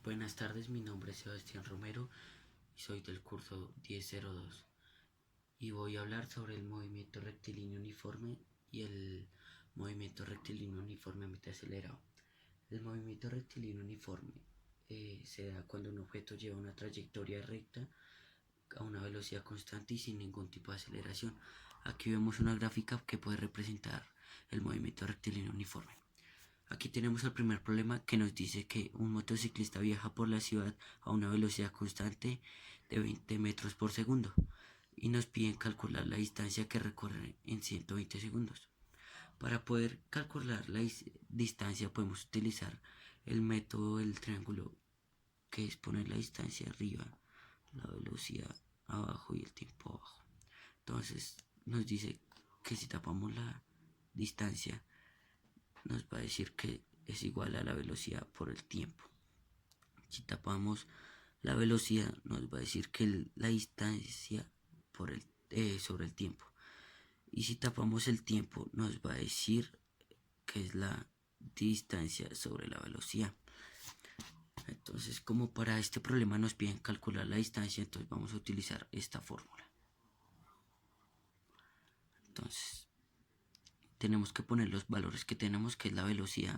Buenas tardes, mi nombre es Sebastián Romero y soy del curso 1002 y voy a hablar sobre el movimiento rectilíneo uniforme y el movimiento rectilíneo uniformemente acelerado. El movimiento rectilíneo uniforme se da cuando un objeto lleva una trayectoria recta a una velocidad constante y sin ningún tipo de aceleración. Aquí vemos una gráfica que puede representar el movimiento rectilíneo uniforme. Aquí tenemos el primer problema que nos dice que un motociclista viaja por la ciudad a una velocidad constante de 20 metros por segundo y nos piden calcular la distancia que recorre en 120 segundos. Para poder calcular la distancia podemos utilizar el método del triángulo, que es poner la distancia arriba, la velocidad abajo y el tiempo abajo. Entonces nos dice que si tapamos la distancia nos va a decir que es igual a la velocidad por el tiempo. Si tapamos la velocidad nos va a decir que la distancia por sobre el tiempo. Y si tapamos el tiempo nos va a decir que es la distancia sobre la velocidad. Entonces, como para este problema nos piden calcular la distancia, entonces vamos a utilizar esta fórmula. Entonces, tenemos que poner los valores que tenemos, que es la velocidad,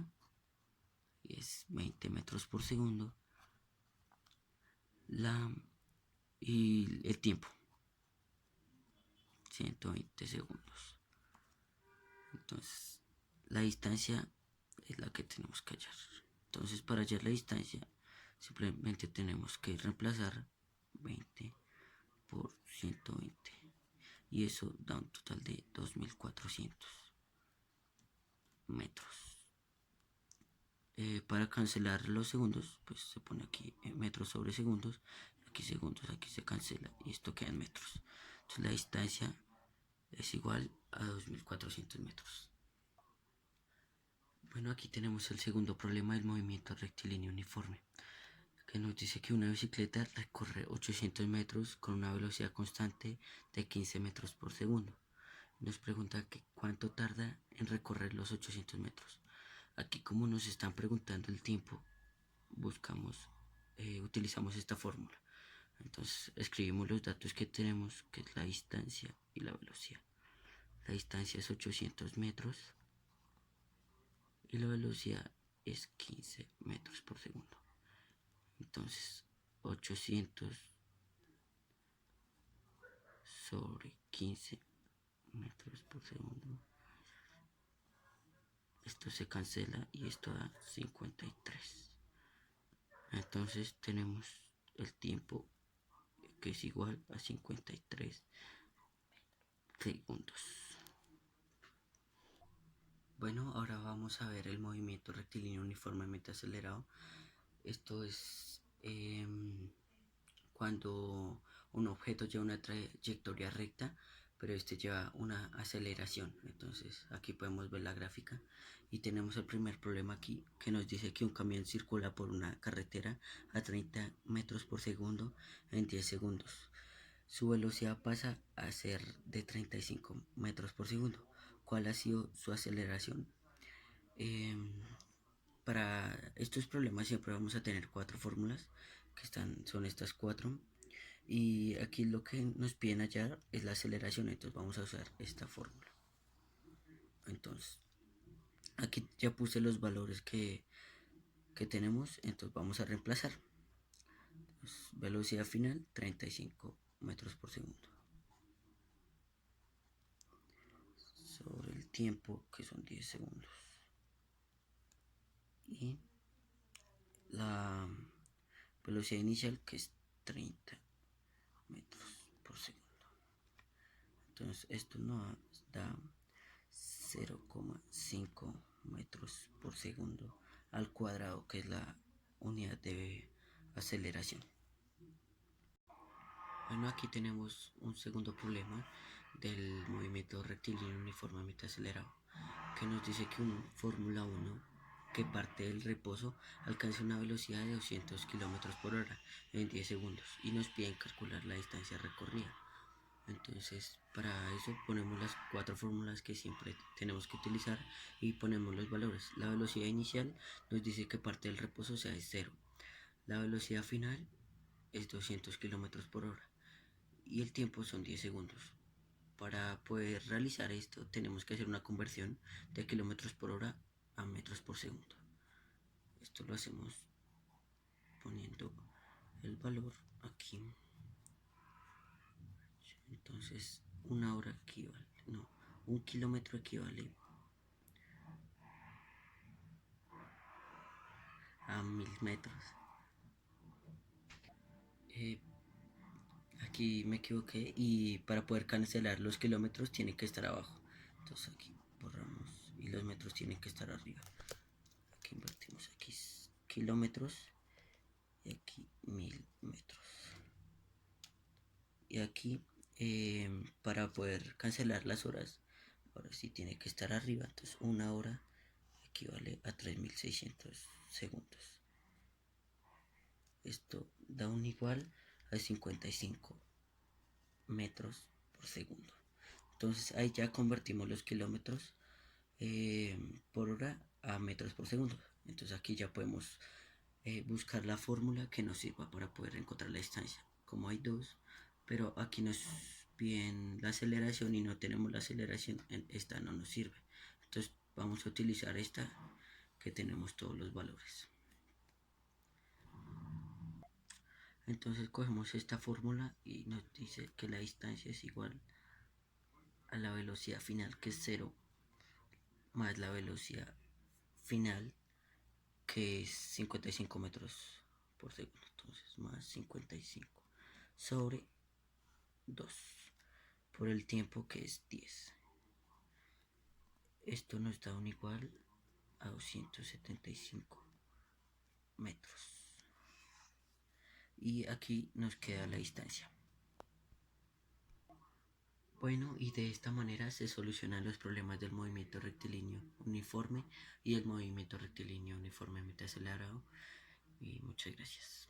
y es 20 metros por segundo, y el tiempo, 120 segundos. Entonces, la distancia es la que tenemos que hallar. Entonces, para hallar la distancia, simplemente tenemos que reemplazar 20 por 120. Y eso da un total de 2400 metros. Para cancelar los segundos, pues se pone aquí metros sobre segundos. Aquí segundos, aquí se cancela y esto queda en metros. Entonces, la distancia es igual a 2400 metros. Bueno, aquí tenemos el segundo problema del movimiento rectilíneo uniforme, que nos dice que una bicicleta recorre 800 metros con una velocidad constante de 15 metros por segundo. Nos pregunta que cuánto tarda en recorrer los 800 metros. Aquí, como nos están preguntando el tiempo, utilizamos esta fórmula. Entonces escribimos los datos que tenemos, que es la distancia y la velocidad. La distancia es 800 metros y la velocidad es 15 metros por segundo. Entonces 800 sobre 15 metros por segundo, esto se cancela y esto da 53. Entonces tenemos el tiempo, que es igual a 53 segundos. Bueno, ahora vamos a ver el movimiento rectilíneo uniformemente acelerado. Esto es cuando un objeto lleva una trayectoria recta, pero este lleva una aceleración. Entonces aquí podemos ver la gráfica y tenemos el primer problema aquí, que nos dice que un camión circula por una carretera a 30 metros por segundo en 10 segundos. Su velocidad pasa a ser de 35 metros por segundo. ¿Cuál ha sido su aceleración? Eh, para estos problemas siempre vamos a tener cuatro fórmulas, son estas cuatro. Y aquí lo que nos piden hallar es la aceleración, entonces vamos a usar esta fórmula. Entonces, aquí ya puse los valores que tenemos, entonces vamos a reemplazar. Entonces, velocidad final 35 metros por segundo. Sobre el tiempo, que son 10 segundos. Y la velocidad inicial, que es 30 metros por segundo. Entonces esto nos da 0,5 metros por segundo al cuadrado, que es la unidad de aceleración. Bueno, aquí tenemos un segundo problema del movimiento rectilíneo uniformemente acelerado, que nos dice que un Fórmula 1 que parte del reposo alcanza una velocidad de 200 km por hora en 10 segundos y nos piden calcular la distancia recorrida. Entonces, para eso ponemos las cuatro fórmulas que siempre tenemos que utilizar y ponemos los valores. La velocidad inicial nos dice que parte del reposo sea de 0. La velocidad final es 200 kilómetros por hora y el tiempo son 10 segundos. Para poder realizar esto tenemos que hacer una conversión de kilómetros por hora a metros por segundo. Esto lo hacemos poniendo el valor aquí. Entonces una hora equivale, no, un kilómetro equivale a 1000 metros. Eh, Aquí me equivoqué y para poder cancelar los kilómetros tiene que estar abajo. Entonces aquí borramos y los metros tienen que estar arriba. Aquí invertimos aquí kilómetros y aquí 1000 metros. Y aquí para poder cancelar las horas, ahora sí tiene que estar arriba. Entonces una hora equivale a 3600 segundos. Esto da un igual a 55 metros por segundo. Entonces ahí ya convertimos los kilómetros por hora a metros por segundo. Entonces aquí ya podemos buscar la fórmula que nos sirva para poder encontrar la distancia. Como hay dos, pero aquí nos piden la aceleración y no tenemos la aceleración, esta no nos sirve. Entonces vamos a utilizar esta que tenemos todos los valores. Entonces cogemos esta fórmula y nos dice que la distancia es igual a la velocidad final, que es 0, más la velocidad final, que es 55 metros por segundo. Entonces más 55 sobre 2 por el tiempo, que es 10. Esto nos da un igual a 275 metros. Y aquí nos queda la distancia. Bueno, y de esta manera se solucionan los problemas del movimiento rectilíneo uniforme y el movimiento rectilíneo uniformemente acelerado. Y muchas gracias.